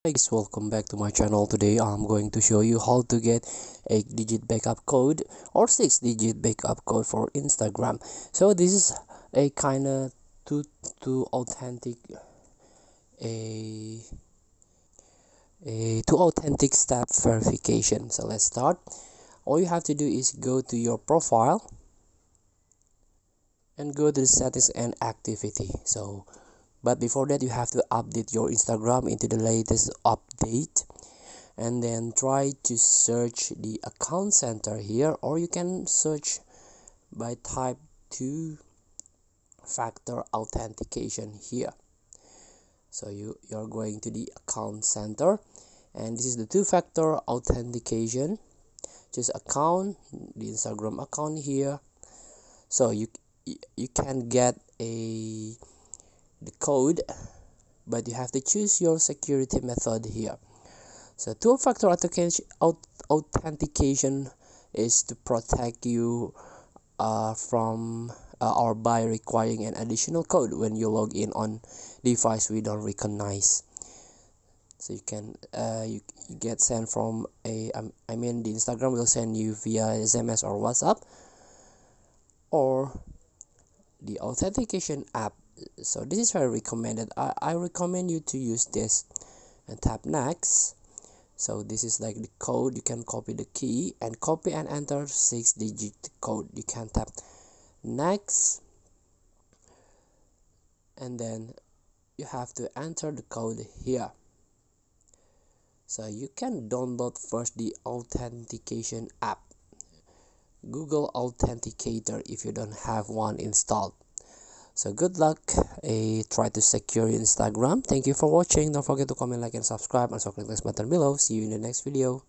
Hey guys, welcome back to my channel. Today I'm going to show you how to get 8-digit backup code or 6-digit backup code for Instagram. So this is a kind of two authentic a two authentic step verification. So let's start. All you have to do is go to your profile and go to the settings and activity. But before that, you have to update your Instagram into the latest update, and then try to search the account center here, or you can search by type two-factor authentication here. So you're going to the account center, and this is the two-factor authentication. Just account, the Instagram account here. So you can get the code, but you have to choose your security method here. So two-factor authentication is to protect you from or by requiring an additional code when you log in on device we don't recognize. So you get sent from I mean the Instagram will send you via SMS or WhatsApp, or the authentication app. So this is very recommended. I recommend you to use this, and tap next. So this is like the code. You can copy the key and copy and enter 6-digit code. You can tap next, and then you have to enter the code here. So you can download first the authentication app, Google Authenticator, if you don't have one installed. So good luck. Try to secure your Instagram. Thank you for watching. Don't forget to comment, like, and subscribe, and also click this button below. See you in the next video.